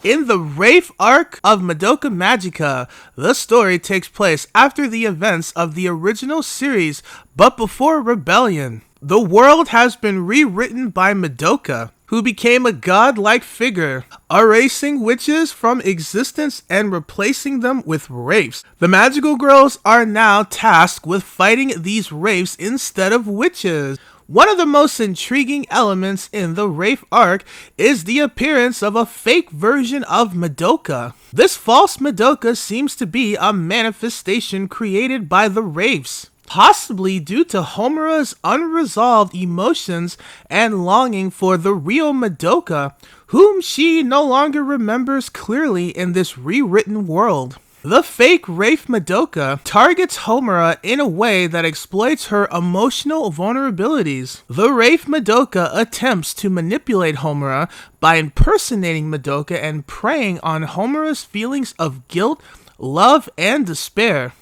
In the Wraith arc of Madoka Magica, the story takes place after the events of the original series, but before Rebellion. The world has been rewritten by Madoka, who became a godlike figure, erasing witches from existence and replacing them with wraiths. The magical girls are now tasked with fighting these wraiths instead of witches. One of the most intriguing elements in the Wraith arc is the appearance of a fake version of Madoka. This false Madoka seems to be a manifestation created by the Wraiths, possibly due to Homura's unresolved emotions and longing for the real Madoka, whom she no longer remembers clearly in this rewritten world. The fake Wraith Madoka targets Homura in a way that exploits her emotional vulnerabilities. The Wraith Madoka attempts to manipulate Homura by impersonating Madoka and preying on Homura's feelings of guilt, love, and despair.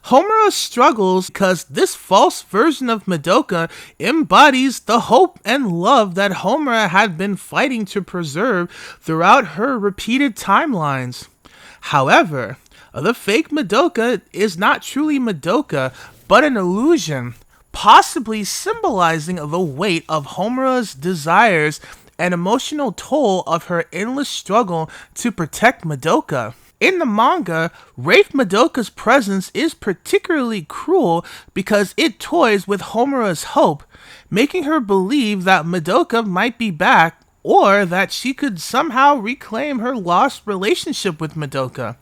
Homura struggles because this false version of Madoka embodies the hope and love that Homura had been fighting to preserve throughout her repeated timelines. However, the fake Madoka is not truly Madoka, but an illusion, possibly symbolizing the weight of Homura's desires and emotional toll of her endless struggle to protect Madoka. In the manga, Wraith Madoka's presence is particularly cruel because it toys with Homura's hope, making her believe that Madoka might be back or that she could somehow reclaim her lost relationship with Madoka.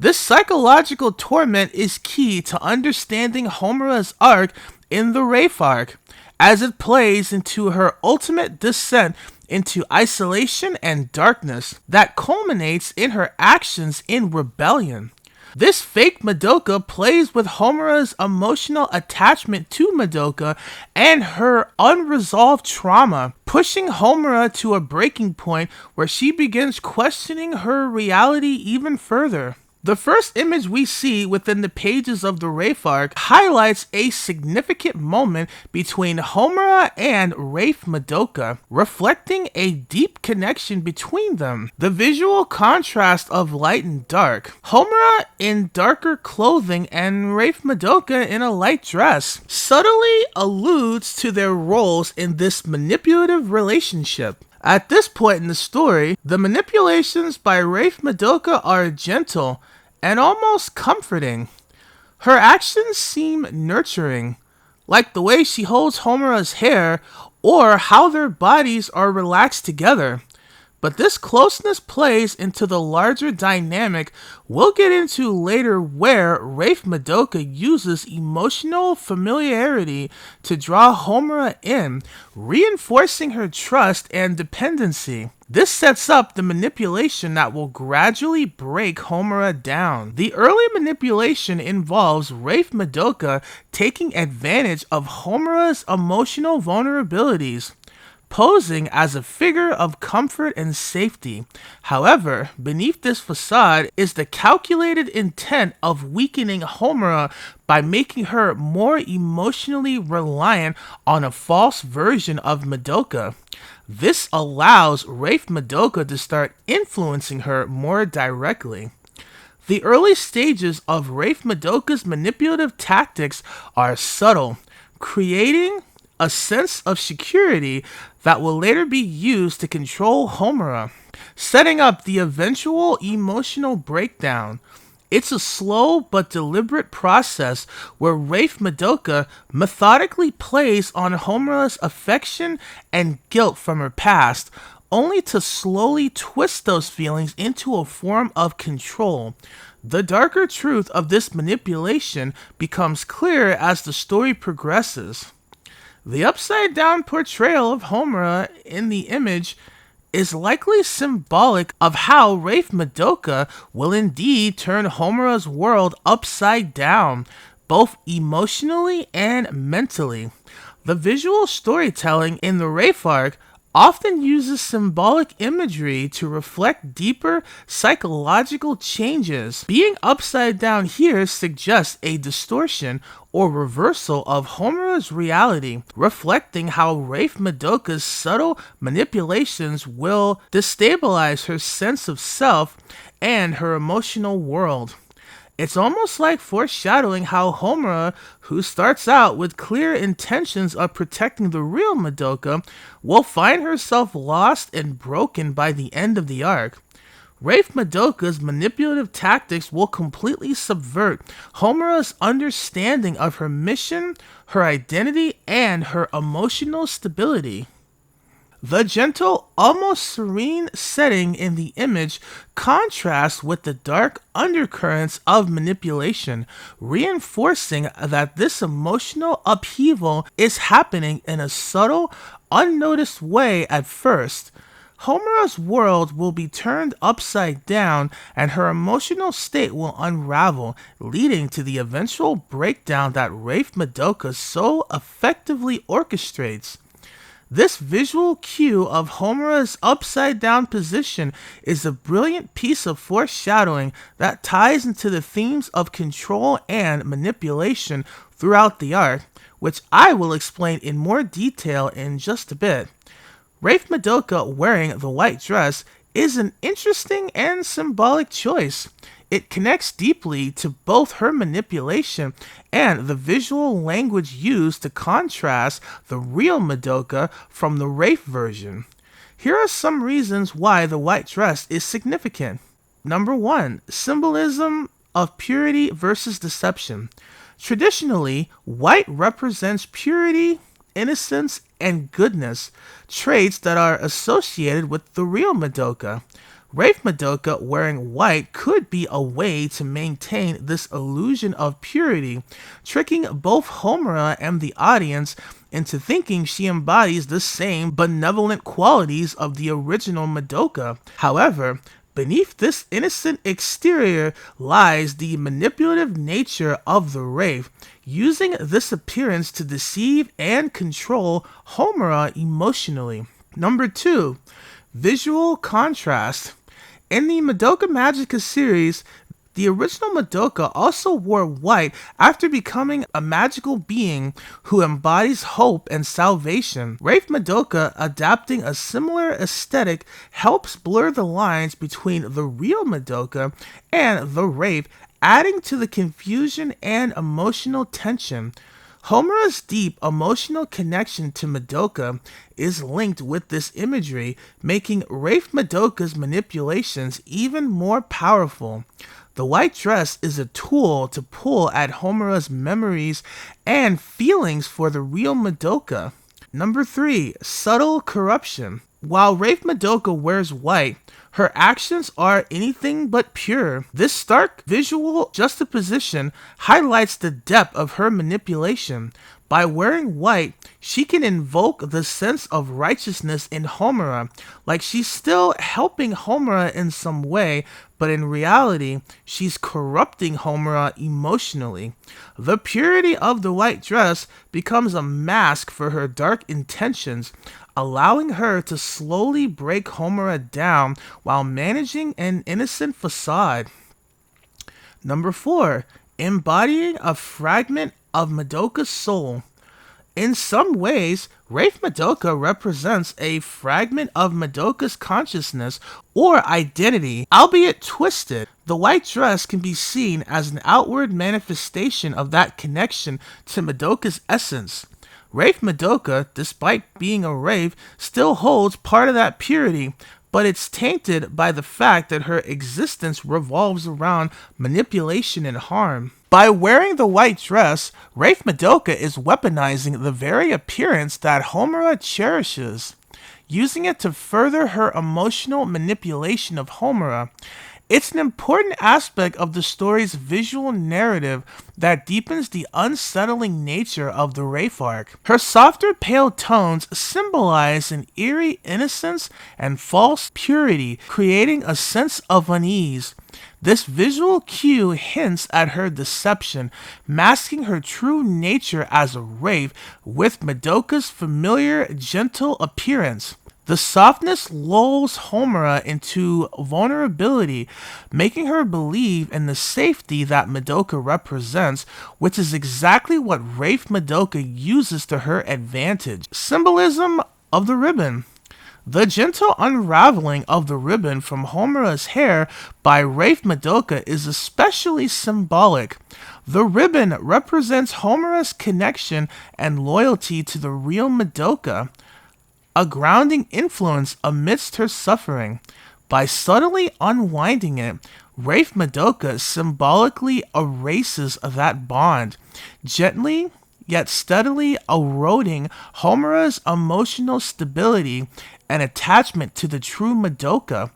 This psychological torment is key to understanding Homura's arc in the Wraith arc, as it plays into her ultimate descent into isolation and darkness that culminates in her actions in rebellion. This fake Madoka plays with Homura's emotional attachment to Madoka and her unresolved trauma, pushing Homura to a breaking point where she begins questioning her reality even further. The first image we see within the pages of the Wraith arc highlights a significant moment between Homura and Wraith Madoka, reflecting a deep connection between them. The visual contrast of light and dark, Homura in darker clothing and Wraith Madoka in a light dress, subtly alludes to their roles in this manipulative relationship. At this point in the story, the manipulations by Wraith Madoka are gentle and almost comforting. Her actions seem nurturing, like the way she holds Homura's hair or how their bodies are relaxed together. But this closeness plays into the larger dynamic we'll get into later, where Wraith Madoka uses emotional familiarity to draw Homura in, reinforcing her trust and dependency. This sets up the manipulation that will gradually break Homura down. The early manipulation involves Wraith Madoka taking advantage of Homura's emotional vulnerabilities, posing as a figure of comfort and safety. However, beneath this facade is the calculated intent of weakening Homura by making her more emotionally reliant on a false version of Madoka. This allows Wraith Madoka to start influencing her more directly. The early stages of Wraith Madoka's manipulative tactics are subtle, creating a sense of security that will later be used to control Homura, setting up the eventual emotional breakdown. It's a slow but deliberate process where Wraith Madoka methodically plays on Homura's affection and guilt from her past, only to slowly twist those feelings into a form of control. The darker truth of this manipulation becomes clearer as the story progresses. The upside-down portrayal of Homura in the image is likely symbolic of how Wraith Madoka will indeed turn Homura's world upside down, both emotionally and mentally. The visual storytelling in the Wraith arc often uses symbolic imagery to reflect deeper psychological changes. Being upside down here suggests a distortion or reversal of Homura's reality, reflecting how Wraith Madoka's subtle manipulations will destabilize her sense of self and her emotional world. It's almost like foreshadowing how Homura, who starts out with clear intentions of protecting the real Madoka, will find herself lost and broken by the end of the arc. Wraith Madoka's manipulative tactics will completely subvert Homura's understanding of her mission, her identity, and her emotional stability. The gentle, almost serene setting in the image contrasts with the dark undercurrents of manipulation, reinforcing that this emotional upheaval is happening in a subtle, unnoticed way at first. Homura's world will be turned upside down and her emotional state will unravel, leading to the eventual breakdown that Wraith Madoka so effectively orchestrates. This visual cue of Homura's upside down position is a brilliant piece of foreshadowing that ties into the themes of control and manipulation throughout the arc, which I will explain in more detail in just a bit. Wraith Madoka wearing the white dress is an interesting and symbolic choice. It connects deeply to both her manipulation and the visual language used to contrast the real Madoka from the Wraith version. Here are some reasons why the white dress is significant. Number 1. Symbolism of purity versus deception. Traditionally, white represents purity, innocence, and goodness, traits that are associated with the real Madoka. Wraith Madoka wearing white could be a way to maintain this illusion of purity, tricking both Homura and the audience into thinking she embodies the same benevolent qualities of the original Madoka. However, beneath this innocent exterior lies the manipulative nature of the Wraith, using this appearance to deceive and control Homura emotionally. Number 2. Visual contrast. In the Madoka Magica series, the original Madoka also wore white after becoming a magical being who embodies hope and salvation. Wraith Madoka adapting a similar aesthetic helps blur the lines between the real Madoka and the Wraith, adding to the confusion and emotional tension. Homura's deep emotional connection to Madoka is linked with this imagery, making Wraith Madoka's manipulations even more powerful. The white dress is a tool to pull at Homura's memories and feelings for the real Madoka. Number 3. Subtle corruption. While Wraith Madoka wears white, her actions are anything but pure. This stark visual juxtaposition highlights the depth of her manipulation. By wearing white, she can invoke the sense of righteousness in Homura, like she's still helping Homura in some way, but in reality, she's corrupting Homura emotionally. The purity of the white dress becomes a mask for her dark intentions, allowing her to slowly break Homura down while managing an innocent facade. Number 4. Embodying a fragment of Madoka's soul. In some ways, Wraith Madoka represents a fragment of Madoka's consciousness or identity, albeit twisted. The white dress can be seen as an outward manifestation of that connection to Madoka's essence. Wraith Madoka, despite being a Wraith, still holds part of that purity, but it's tainted by the fact that her existence revolves around manipulation and harm. By wearing the white dress, Wraith Madoka is weaponizing the very appearance that Homura cherishes, using it to further her emotional manipulation of Homura. It's an important aspect of the story's visual narrative that deepens the unsettling nature of the Wraith arc. Her softer pale tones symbolize an eerie innocence and false purity, creating a sense of unease. This visual cue hints at her deception, masking her true nature as a Wraith with Madoka's familiar, gentle appearance. The softness lulls Homura into vulnerability, making her believe in the safety that Madoka represents, which is exactly what Wraith Madoka uses to her advantage. Symbolism of the ribbon. The gentle unraveling of the ribbon from Homura's hair by Wraith Madoka is especially symbolic. The ribbon represents Homura's connection and loyalty to the real Madoka, a grounding influence amidst her suffering. By subtly unwinding it, Wraith Madoka symbolically erases that bond, gently yet steadily eroding Homura's emotional stability and attachment to the true Madoka.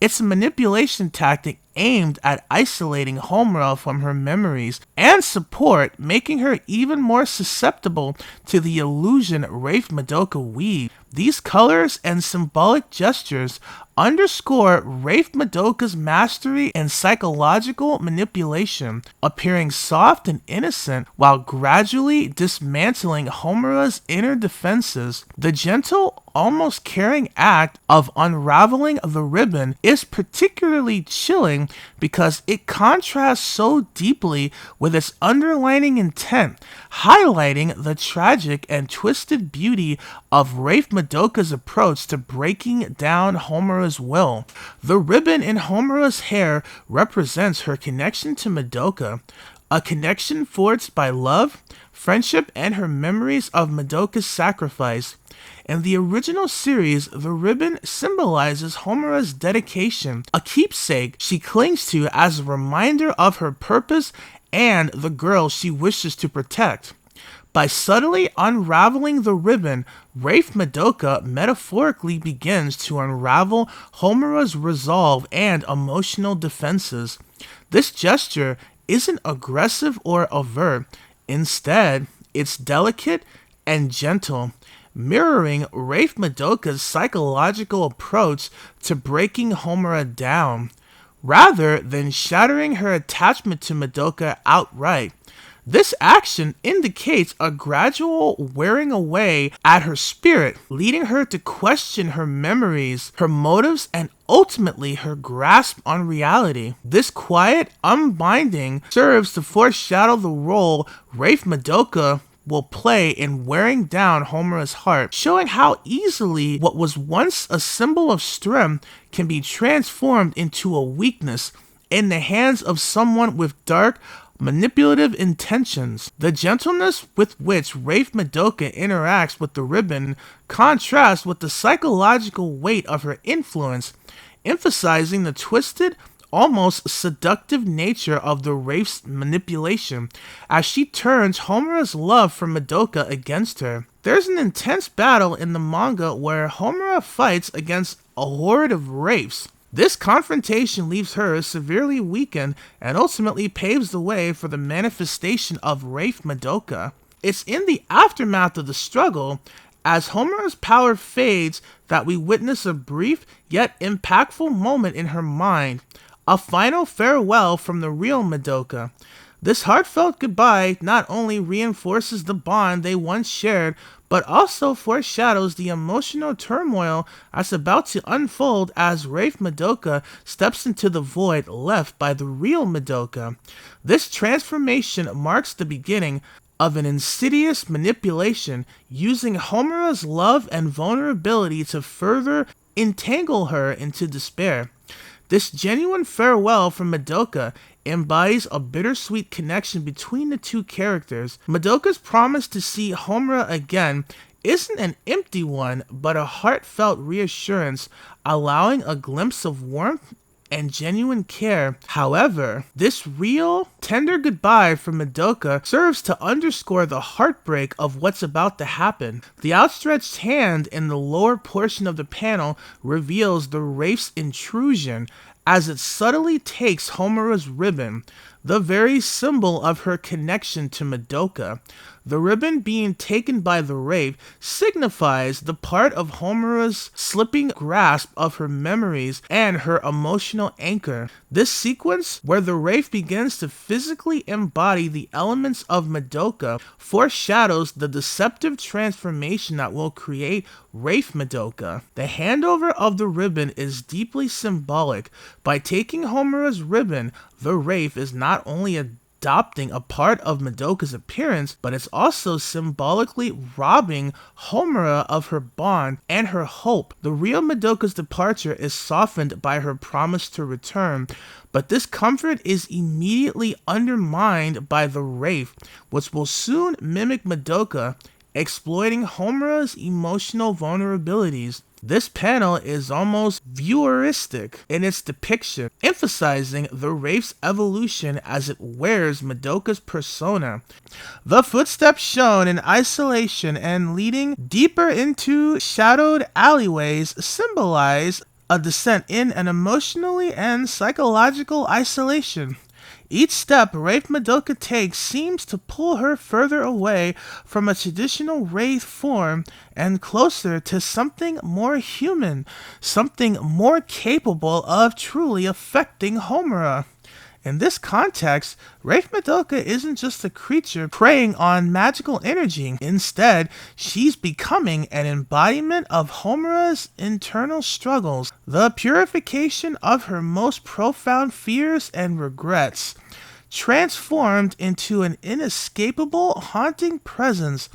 It's a manipulation tactic aimed at isolating Homura from her memories and support, making her even more susceptible to the illusion Wraith Madoka weaves. These colors and symbolic gestures underscore Wraith Madoka's mastery in psychological manipulation, appearing soft and innocent while gradually dismantling Homura's inner defenses. The gentle, almost caring act of unraveling the ribbon is particularly chilling because it contrasts so deeply with its underlining intent, highlighting the tragic and twisted beauty of Wraith Madoka's approach to breaking down Homura's will. The ribbon in Homura's hair represents her connection to Madoka, a connection forged by love, friendship, and her memories of Madoka's sacrifice. In the original series, the ribbon symbolizes Homura's dedication, a keepsake she clings to as a reminder of her purpose and the girl she wishes to protect. By subtly unraveling the ribbon, Wraith Madoka metaphorically begins to unravel Homura's resolve and emotional defenses. This gesture isn't aggressive or overt. Instead, it's delicate and gentle, mirroring Wraith Madoka's psychological approach to breaking Homura down, rather than shattering her attachment to Madoka outright. This action indicates a gradual wearing away at her spirit, leading her to question her memories, her motives, and ultimately her grasp on reality. This quiet unbinding serves to foreshadow the role Wraith Madoka will play in wearing down Homura's heart, showing how easily what was once a symbol of strength can be transformed into a weakness in the hands of someone with dark, manipulative intentions. The gentleness with which Wraith Madoka interacts with the ribbon contrasts with the psychological weight of her influence, emphasizing the twisted, almost seductive nature of the Wraith's manipulation as she turns Homura's love for Madoka against her. There's an intense battle in the manga where Homura fights against a horde of Wraiths. This confrontation leaves her severely weakened and ultimately paves the way for the manifestation of Wraith Madoka. It's in the aftermath of the struggle, as Homura's power fades, that we witness a brief yet impactful moment in her mind, a final farewell from the real Madoka. This heartfelt goodbye not only reinforces the bond they once shared, but also foreshadows the emotional turmoil that's about to unfold as Wraith Madoka steps into the void left by the real Madoka. This transformation marks the beginning of an insidious manipulation using Homura's love and vulnerability to further entangle her into despair. This genuine farewell from Madoka embodies a bittersweet connection between the two characters. Madoka's promise to see Homura again isn't an empty one, but a heartfelt reassurance, allowing a glimpse of warmth and genuine care. However, this real, tender goodbye from Madoka serves to underscore the heartbreak of what's about to happen. The outstretched hand in the lower portion of the panel reveals the Wraith's intrusion, as it subtly takes Homura's ribbon, the very symbol of her connection to Madoka. The ribbon being taken by the Wraith signifies the part of Homura's slipping grasp of her memories and her emotional anchor. This sequence, where the Wraith begins to physically embody the elements of Madoka, foreshadows the deceptive transformation that will create Wraith Madoka. The handover of the ribbon is deeply symbolic. By taking Homura's ribbon, the Wraith is not only adopting a part of Madoka's appearance, but it's also symbolically robbing Homura of her bond and her hope. The real Madoka's departure is softened by her promise to return, but this comfort is immediately undermined by the Wraith, which will soon mimic Madoka, exploiting Homura's emotional vulnerabilities. This panel is almost voyeuristic in its depiction, emphasizing the Wraith's evolution as it wears Madoka's persona. The footsteps shown in isolation and leading deeper into shadowed alleyways symbolize a descent in an emotionally and psychological isolation. Each step Wraith Madoka takes seems to pull her further away from a traditional Wraith form and closer to something more human, something more capable of truly affecting Homura. In this context, Wraith Madoka isn't just a creature preying on magical energy. Instead, she's becoming an embodiment of Homura's internal struggles, the purification of her most profound fears and regrets, transformed into an inescapable, haunting presence.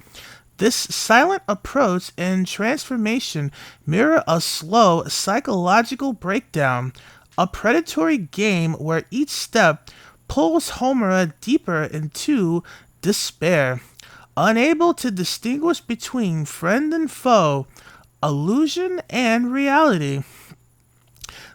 This silent approach and transformation mirror a slow psychological breakdown, a predatory game where each step pulls Homura deeper into despair. Unable to distinguish between friend and foe, illusion and reality.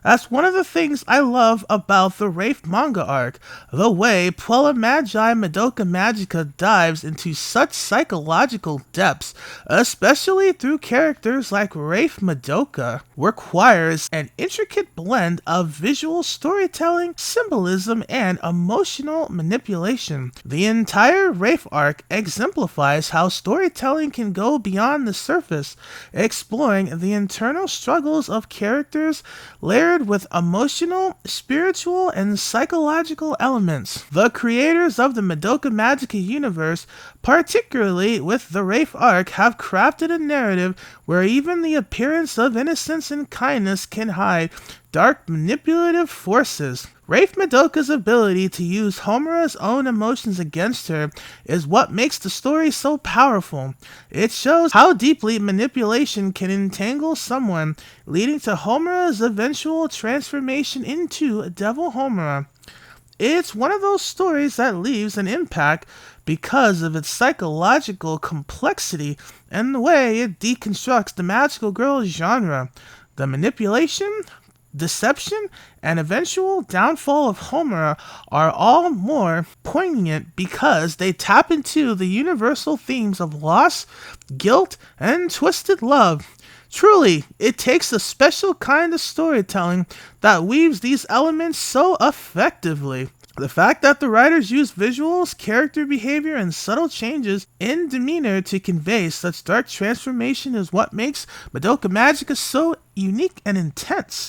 That's one of the things I love about the Wraith manga arc, the way Puella Magi Madoka Magica dives into such psychological depths, especially through characters like Wraith Madoka, requires an intricate blend of visual storytelling, symbolism, and emotional manipulation. The entire Wraith arc exemplifies how storytelling can go beyond the surface, exploring the internal struggles of characters layered with emotional, spiritual, and psychological elements. The creators of the Madoka Magica universe, particularly with the Wraith arc, have crafted a narrative where even the appearance of innocence and kindness can hide dark manipulative forces. Wraith Madoka's ability to use Homura's own emotions against her is what makes the story so powerful. It shows how deeply manipulation can entangle someone, leading to Homura's eventual transformation into Devil Homura. It's one of those stories that leaves an impact because of its psychological complexity and the way it deconstructs the magical girl genre. The manipulation, deception, and eventual downfall of Homura are all more poignant because they tap into the universal themes of loss, guilt, and twisted love. Truly, it takes a special kind of storytelling that weaves these elements so effectively. The fact that the writers use visuals, character behavior, and subtle changes in demeanor to convey such dark transformation is what makes Madoka Magica so unique and intense.